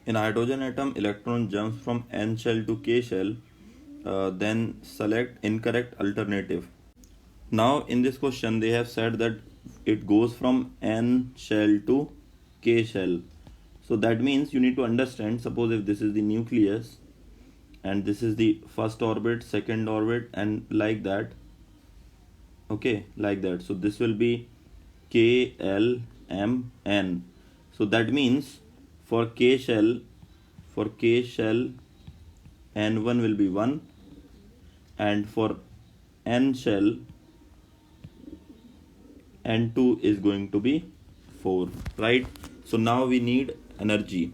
In a hydrogen atom, electron jumps from n shell to k shell. Then select incorrect alternative. Now in this question they have said that it goes from n shell to k shell. So that means you need to understand, suppose if this is the nucleus and this is the first orbit, second orbit, and like that. Okay, like that. So this will be k l m n. So that means for k shell n1 will be 1, and for n shell n2 is going to be 4, right? So now we need energy.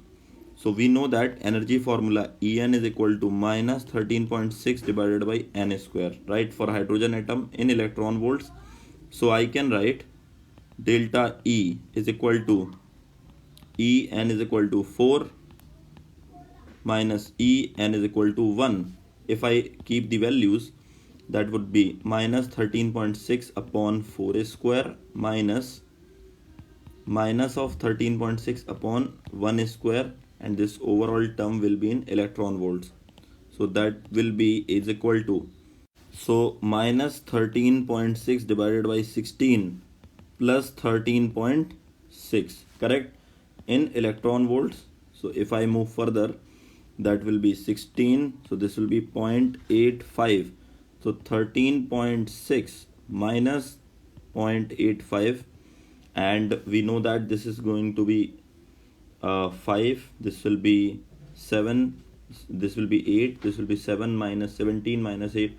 So we know that energy formula En is equal to minus 13.6 divided by n square, right, for hydrogen atom in electron volts. So I can write delta E is equal to En is equal to 4 minus En is equal to 1. If I keep the values, that would be minus 13.6 upon 4 square minus of 13.6 upon 1 square, and this overall term will be in electron volts. So that will be is equal to, so minus 13.6 divided by 16 plus 13.6, correct, in electron volts. So if I move further, that will be 16, so this will be 0.85. So 13.6 minus 0.85, and we know that this is going to be 5, this will be 7, this will be 8, this will be 7 minus 17 minus 8,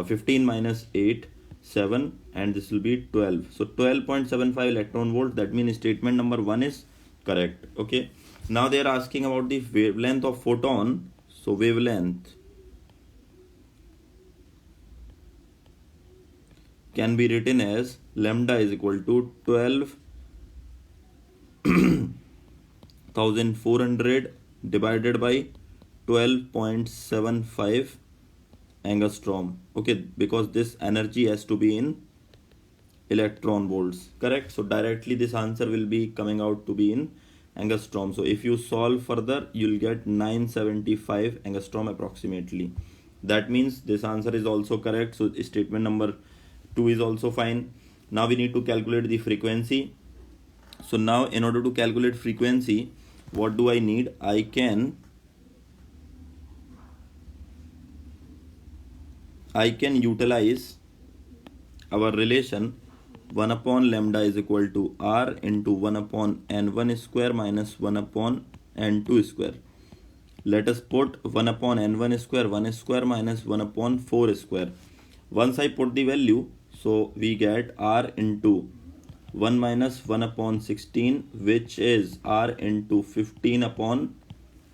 15 minus 8, 7, and this will be 12. So 12.75 electron volt. That means statement number 1 is correct. Okay, now they are asking about the wavelength of photon. So wavelength can be written as lambda is equal to 12,400 divided by 12.75 angstrom. Okay, because this energy has to be in electron volts, correct? So directly this answer will be coming out to be in angstrom. So if you solve further, you'll get 975 angstrom approximately. That means this answer is also correct. So statement number 2 is also fine. Now we need to calculate the frequency. So now in order to calculate frequency, what do I need? I can utilize our relation 1 upon lambda is equal to r into 1 upon n1 square minus 1 upon n2 square. Let us put 1 upon n1 square, 1 square minus 1 upon 4 square. Once I put the value, so we get r into 1 minus 1 upon 16, which is r into 15 upon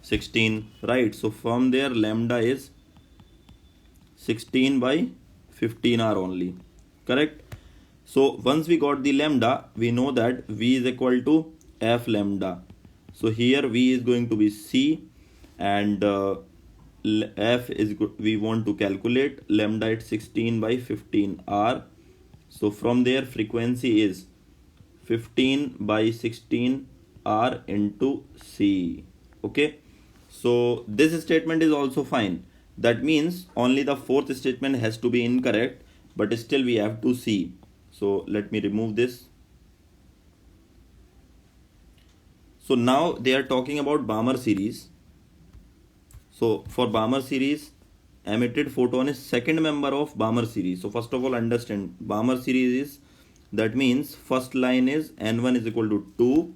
16, right? So from there lambda is 16 by 15r only, correct? So once we got the lambda, we know that v is equal to f lambda. So here v is going to be c, and f is we want to calculate lambda at 16 by 15r. So from there frequency is 15 by 16 r into c. Okay, so this statement is also fine. That means only the fourth statement has to be incorrect, but still we have to see. So let me remove this. So now they are talking about Balmer series. So for Balmer series, emitted photon is second member of Balmer series. So first of all understand, Balmer series is, that means first line is n1 is equal to 2,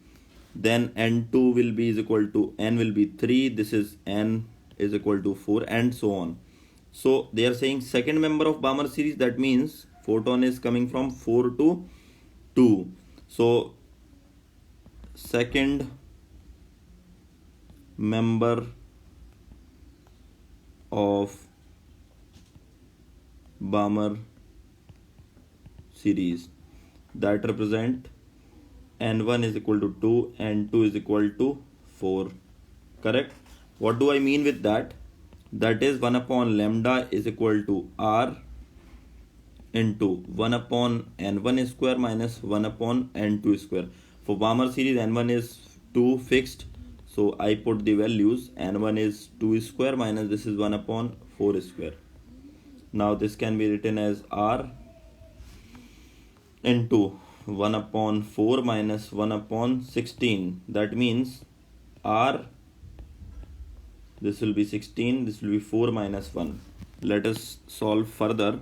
then n2 will be is equal to n will be 3, this is n is equal to 4, and so on. So they are saying second member of Balmer series, that means photon is coming from 4 to 2. So second member of Balmer series, that represent n1 is equal to 2, n2 is equal to 4, correct? What do I mean with that? That is 1 upon lambda is equal to r into 1 upon n1 square minus 1 upon n2 square. For Balmer series, n1 is 2 fixed, So I put the values, n1 is 2 square minus this is 1 upon 4 square. Now this can be written as r into 1 upon 4 minus 1 upon 16. That means r, this will be 16, this will be 4 minus 1. Let us solve further.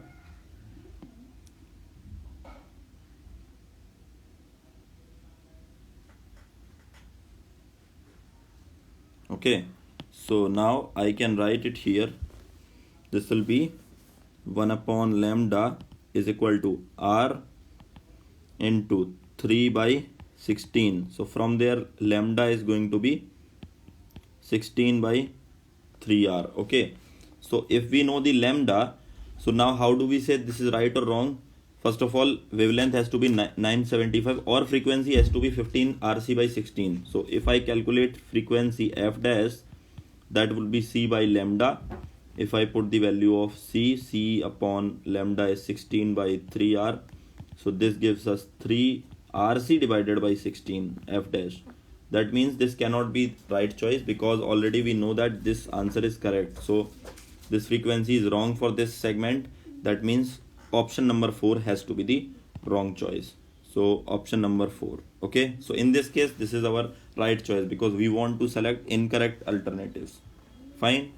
Okay, so now I can write it here. This will be 1 upon lambda is equal to r into 3 by 16. So from there lambda is going to be 16 by 3r. Okay, so if we know the lambda, so now how do we say this is right or wrong? First of all, wavelength has to be 975 or frequency has to be 15 RC by 16. So if I calculate frequency f dash, that would be c by lambda. If I put the value of c upon lambda is 16 by 3r. So this gives us 3 RC divided by 16 f dash. That means this cannot be right choice because already we know that this answer is correct. So this frequency is wrong for this segment. That means option number 4 has to be the wrong choice. So option number 4. Okay, so in this case this is our right choice because we want to select incorrect alternatives. Fine.